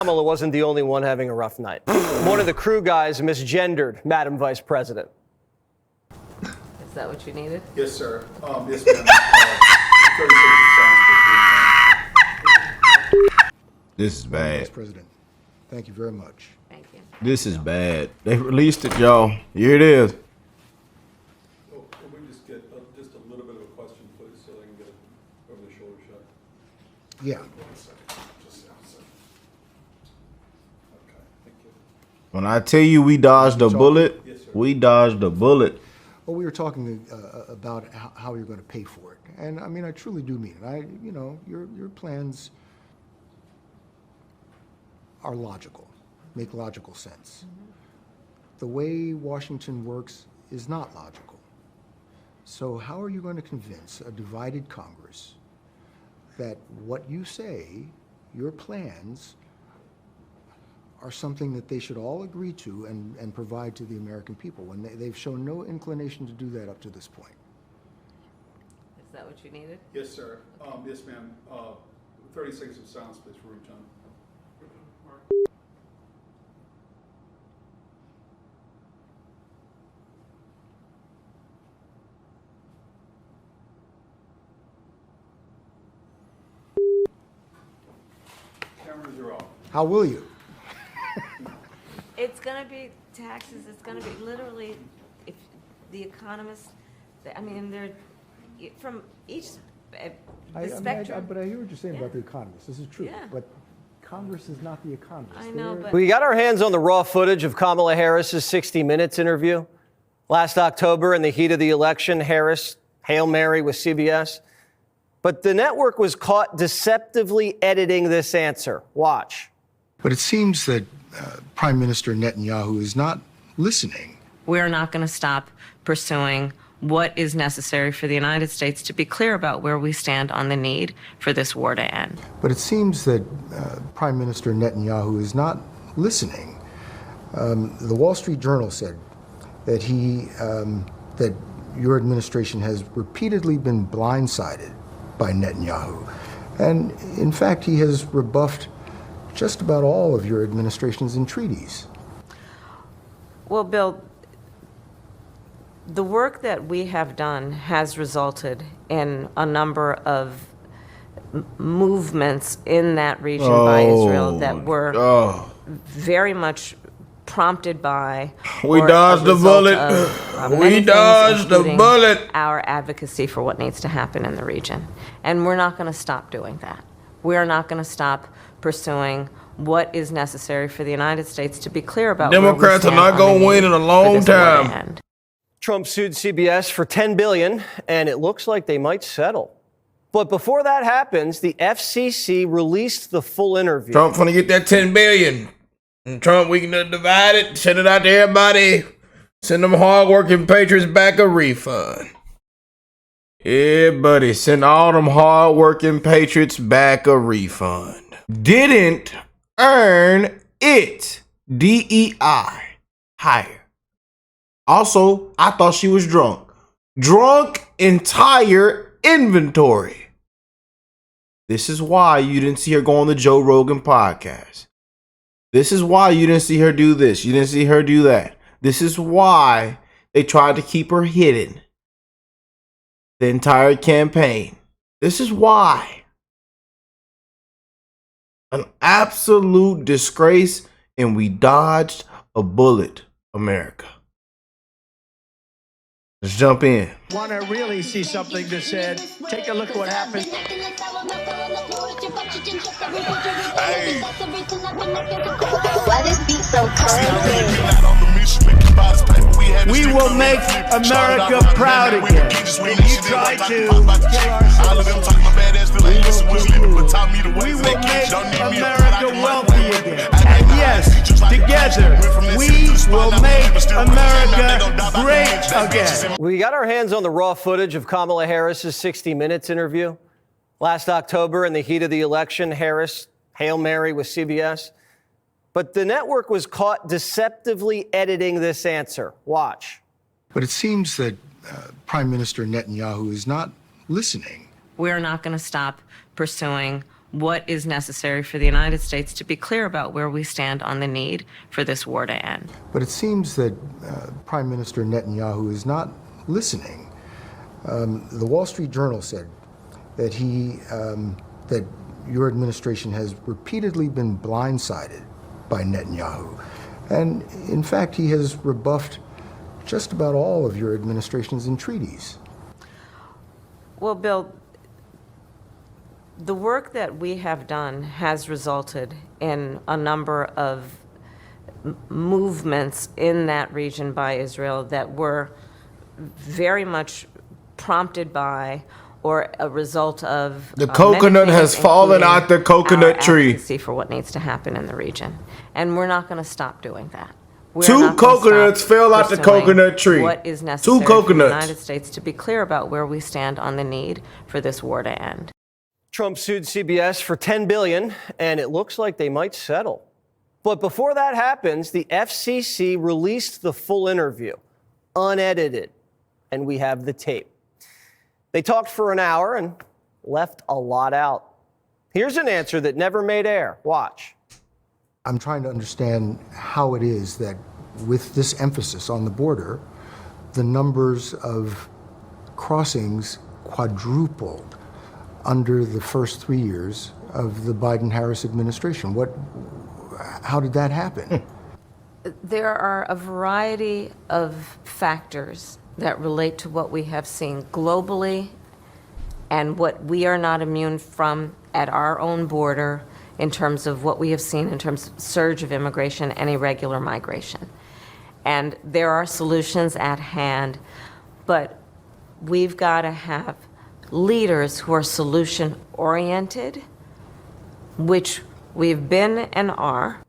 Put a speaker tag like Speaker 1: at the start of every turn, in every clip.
Speaker 1: Kamala wasn't the only one having a rough night. One of the crew guys misgendered Madam Vice President.
Speaker 2: Is that what you needed?
Speaker 3: Yes, sir. Yes, ma'am.
Speaker 4: This is bad.
Speaker 5: Vice President, thank you very much.
Speaker 2: Thank you.
Speaker 4: This is bad. They released it, y'all. Here it is.
Speaker 3: Well, can we just get just a little bit of a question, please, so I can get it over the shoulder shot?
Speaker 5: Yeah.
Speaker 3: 1 second. Just a second. Okay, thank you.
Speaker 4: When I tell you we dodged a bullet,
Speaker 3: Yes, sir.
Speaker 4: we dodged a bullet.
Speaker 5: Well, we were talking about how you're going to pay for it, and I mean, I truly do mean it. Your plans are logical, make logical sense. The way Washington works is not logical. So how are you going to convince a divided Congress that what you say, your plans, are something that they should all agree to and provide to the American people when they've shown no inclination to do that up to this point?
Speaker 2: Is that what you needed?
Speaker 3: Yes, sir. Yes, ma'am. 30 seconds of silence, please, for room time. Cameras are off.
Speaker 5: How will you?
Speaker 2: It's going to be taxes. It's going to be literally, if the economists, I mean, they're from each the spectrum.
Speaker 5: But I hear what you're saying
Speaker 2: Yeah.
Speaker 5: about the economists. This is true.
Speaker 2: Yeah.
Speaker 5: But Congress is not the economists.
Speaker 2: I know, but
Speaker 1: We got our hands on the raw footage of Kamala Harris's 60 Minutes interview. Last October, in the heat of the election, Harris, Hail Mary with CBS. But the network was caught deceptively editing this answer. Watch.
Speaker 5: But it seems that Prime Minister Netanyahu is not listening.
Speaker 2: we're not going to stop pursuing what is necessary for the United States to be clear about where we stand on the need for this war to end.
Speaker 5: But it seems that Prime Minister Netanyahu is not listening. The Wall Street Journal said that that your administration has repeatedly been blindsided by Netanyahu. And in fact, he has rebuffed just about all of your administration's entreaties.
Speaker 2: Well, Bill, the work that we have done has resulted in a number of movements in that region by Israel that were very much prompted by.
Speaker 4: We dodged the bullet. We dodged the bullet.
Speaker 2: Our advocacy for what needs to happen in the region. And we're not going to stop doing that. We're not going to stop pursuing what is necessary for the United States to be clear about.
Speaker 4: Democrats are not going to win in a long time.
Speaker 1: Trump sued CBS for $10 billion, and it looks like they might settle. But before that happens, the FCC released the full interview.
Speaker 4: Trump finna get that $10 billion. And Trump, we can divide it, send it out to everybody. Send them hardworking patriots back a refund. Yeah, buddy, send all them hardworking patriots back a refund. Didn't earn it. DEI. Higher. Also, I thought she was drunk. Drunk entire inventory. This is why you didn't see her go on the Joe Rogan podcast. This is why you didn't see her do this. You didn't see her do that. This is why they tried to keep her hidden the entire campaign. This is why. An absolute disgrace, and we dodged a bullet, America. Let's jump in.
Speaker 6: Want to really see something that said, take a look at what happened.
Speaker 7: Why this beat so cold?
Speaker 6: We will make America proud again. And you try to we will make America wealthy again. And yes, together, we will make America great again.
Speaker 1: We got our hands on the raw footage of Kamala Harris's 60 Minutes interview. Last October, in the heat of the election, Harris, Hail Mary with CBS. But the network was caught deceptively editing this answer. Watch.
Speaker 5: But it seems that Prime Minister Netanyahu is not listening.
Speaker 2: We're not going to stop pursuing what is necessary for the United States to be clear about where we stand on the need for this war to end.
Speaker 5: But it seems that Prime Minister Netanyahu is not listening. The Wall Street Journal said that that your administration has repeatedly been blindsided by Netanyahu. And in fact, he has rebuffed just about all of your administration's entreaties.
Speaker 2: Well, Bill, the work that we have done has resulted in a number of movements in that region by Israel that were very much prompted by or a result of
Speaker 4: the coconut
Speaker 2: many
Speaker 4: has
Speaker 2: things,
Speaker 4: fallen
Speaker 2: including
Speaker 4: out the coconut
Speaker 2: our
Speaker 4: tree.
Speaker 2: advocacy for what needs to happen in the region, and we're not going to stop doing that. We're
Speaker 4: Two
Speaker 2: not gonna
Speaker 4: coconuts
Speaker 2: stop
Speaker 4: fell out the
Speaker 2: pursuing
Speaker 4: coconut tree.
Speaker 2: What is necessary
Speaker 4: Two
Speaker 2: for the
Speaker 4: coconuts.
Speaker 2: United States to be clear about where we stand on the need for this war to end.
Speaker 1: Trump sued CBS for $10 billion, and it looks like they might settle. But before that happens, the FCC released the full interview, unedited, and we have the tape. They talked for an hour and left a lot out. Here's an answer that never made air. Watch.
Speaker 5: I'm trying to understand how it is that with this emphasis on the border, the numbers of crossings quadrupled under the first 3 years of the Biden-Harris administration. How did that happen?
Speaker 2: There are a variety of factors that relate to what we have seen globally and what we are not immune from at our own border in terms of what we have seen in terms of surge of immigration and irregular migration. And there are solutions at hand, but we've got to have leaders who are solution-oriented, which we've been and are.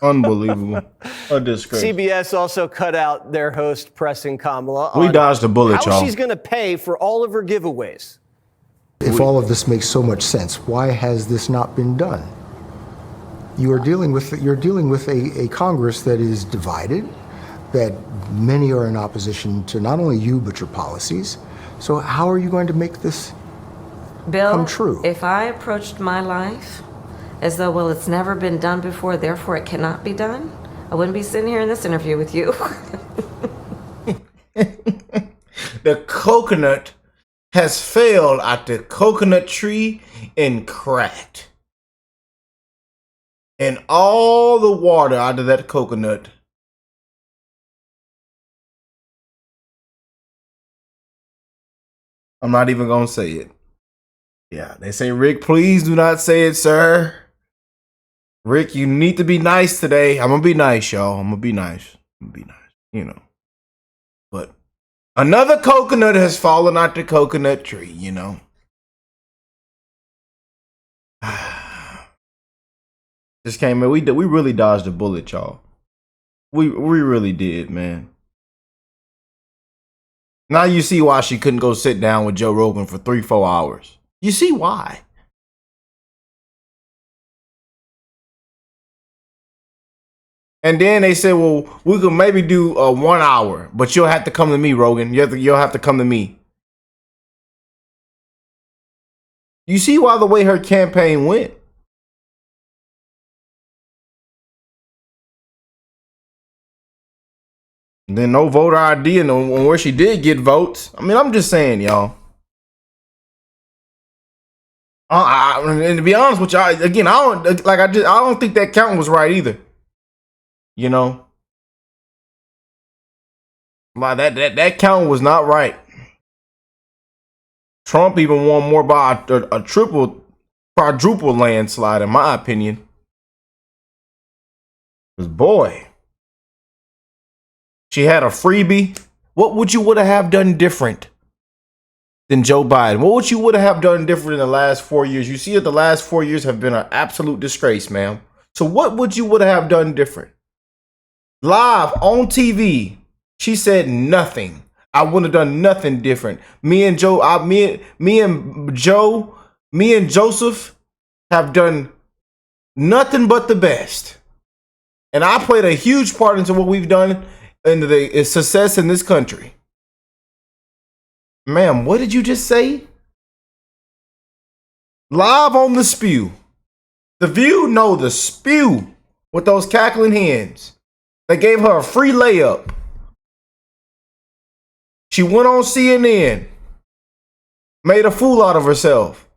Speaker 4: Unbelievable. A disgrace.
Speaker 1: CBS also cut out their host pressing Kamala
Speaker 4: We
Speaker 1: on
Speaker 4: dodged a bullet,
Speaker 1: how
Speaker 4: y'all.
Speaker 1: she's going to pay for all of her giveaways.
Speaker 5: If all of this makes so much sense, why has this not been done? You're dealing with a Congress that is divided, that many are in opposition to not only you, but your policies. So how are you going to make this
Speaker 2: Bill,
Speaker 5: come true?
Speaker 2: if I approached my life as though, well, it's never been done before, therefore it cannot be done, I wouldn't be sitting here in this interview with you.
Speaker 4: The coconut has failed out the coconut tree and cracked. And all the water out of that coconut I'm not even going to say it. Yeah, they say, Rick, please do not say it, sir. Rick, you need to be nice today. I'm going to be nice, y'all. I'm going to be nice. You know. But another coconut has fallen out the coconut tree, you know. Just came in. We really dodged a bullet, y'all. We really did, man. Now you see why she couldn't go sit down with Joe Rogan for 3-4 hours. You see why. And then they said, well, we could maybe do 1 hour, but you'll have to come to me, Rogan. You'll have to come to me. You see why the way her campaign went. And then no voter ID and on where she did get votes. I mean, I'm just saying, y'all. And to be honest with y'all, again, I don't think that count was right either. You know, that count was not right. Trump even won more by a quadruple landslide, in my opinion. Because boy, she had a freebie. What would you would have done different than Joe Biden? What would you would have done different in the last 4 years? You see that the last 4 years have been an absolute disgrace, ma'am. So what would you would have done different? Live on TV, she said nothing. I wouldn't have done nothing different. Me and Joseph have done nothing but the best. And I played a huge part into what we've done into the success in this country. Ma'am, what did you just say? Live on the spew. The View know the spew with those cackling hens. They gave her a free layup. She went on CNN, made a fool out of herself.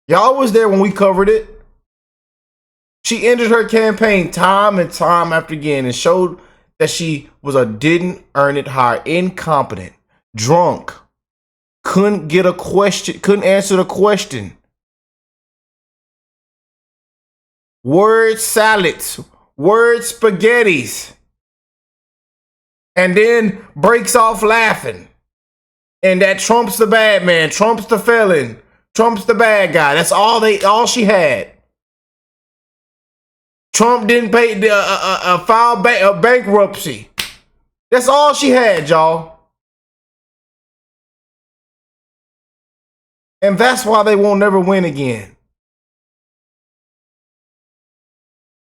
Speaker 4: Y'all was there when we covered it. She ended her campaign time and time after again and showed that she was a didn't earn it hire, incompetent, drunk, couldn't get a question, couldn't answer the question. Word salads, word spaghettis, and then breaks off laughing. And that Trump's the bad man, Trump's the felon, Trump's the bad guy. That's all she had. Trump didn't pay file bankruptcy. That's all she had, y'all. And that's why they won't never win again.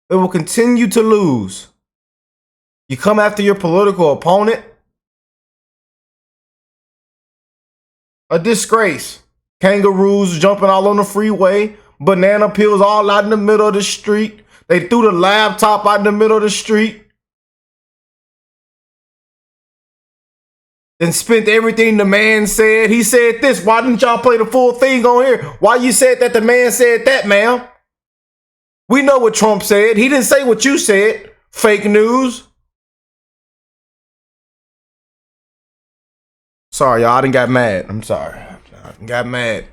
Speaker 4: They will continue to lose. You come after your political opponent. A disgrace. Kangaroos jumping all on the freeway. Banana peels all out in the middle of the street. They threw the laptop out in the middle of the street. Then spent everything the man said. He said this. Why didn't y'all play the full thing on here? Why you said that the man said that, ma'am? We know what Trump said. He didn't say what you said. Fake news. Sorry, y'all. I done got mad. I'm sorry. I done got mad.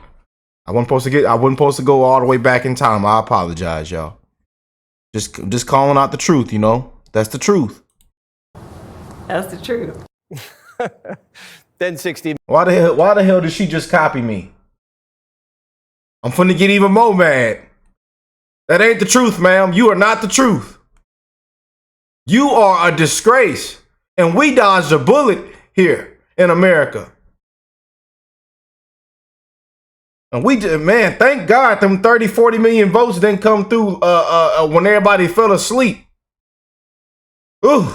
Speaker 4: I wasn't supposed to go all the way back in time. I apologize, y'all. Just calling out the truth, you know? That's the truth.
Speaker 2: That's the truth.
Speaker 1: Then 60.
Speaker 4: Why the hell did she just copy me? I'm finna get even more mad. That ain't the truth, ma'am. You are not the truth. You are a disgrace. And we dodged a bullet here in America. And man, thank God them 30, 40 million votes didn't come through when everybody fell asleep. Ooh.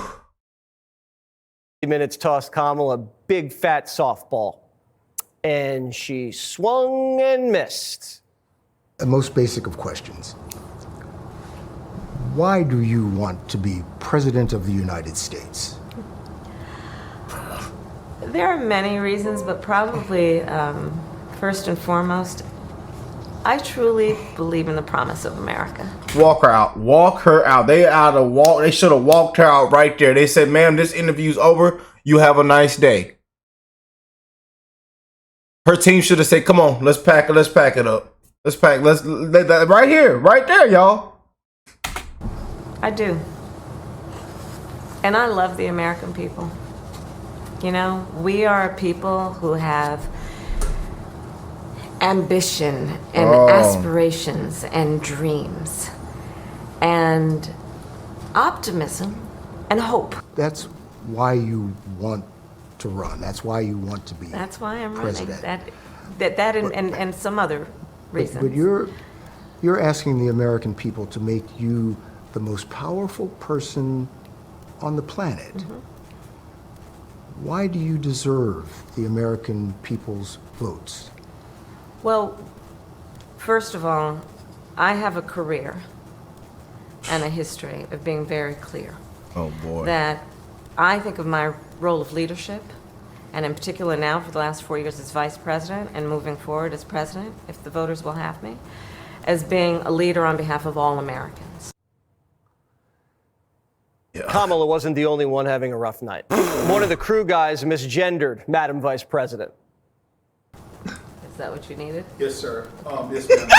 Speaker 1: Minutes tossed Kamala a big fat softball. And she swung and missed.
Speaker 5: The most basic of questions. Why do you want to be President of the United States?
Speaker 2: There are many reasons, but probably first and foremost, I truly believe in the promise of America.
Speaker 4: Walk her out. Walk her out. They should have walked her out right there. They said, ma'am, this interview's over. You have a nice day. Her team should have said, come on, let's pack it up. Right here, right there, y'all.
Speaker 2: I do. And I love the American people. You know, we are a people who have ambition and aspirations and dreams and optimism and hope.
Speaker 5: That's why you want to run. That's why you want to be president.
Speaker 2: That's why I'm running. That and some other reasons.
Speaker 5: But you're asking the American people to make you the most powerful person on the planet. Mm-hmm. Why do you deserve the American people's votes?
Speaker 2: Well, first of all, I have a career and a history of being very clear.
Speaker 4: Oh, boy.
Speaker 2: That I think of my role of leadership, and in particular now for the last 4 years as vice president and moving forward as president, if the voters will have me, as being a leader on behalf of all Americans.
Speaker 4: Yeah.
Speaker 1: Kamala wasn't the only one having a rough night. One of the crew guys misgendered Madam Vice President.
Speaker 2: Is that what you needed?
Speaker 3: Yes, sir. Yes, ma'am. 36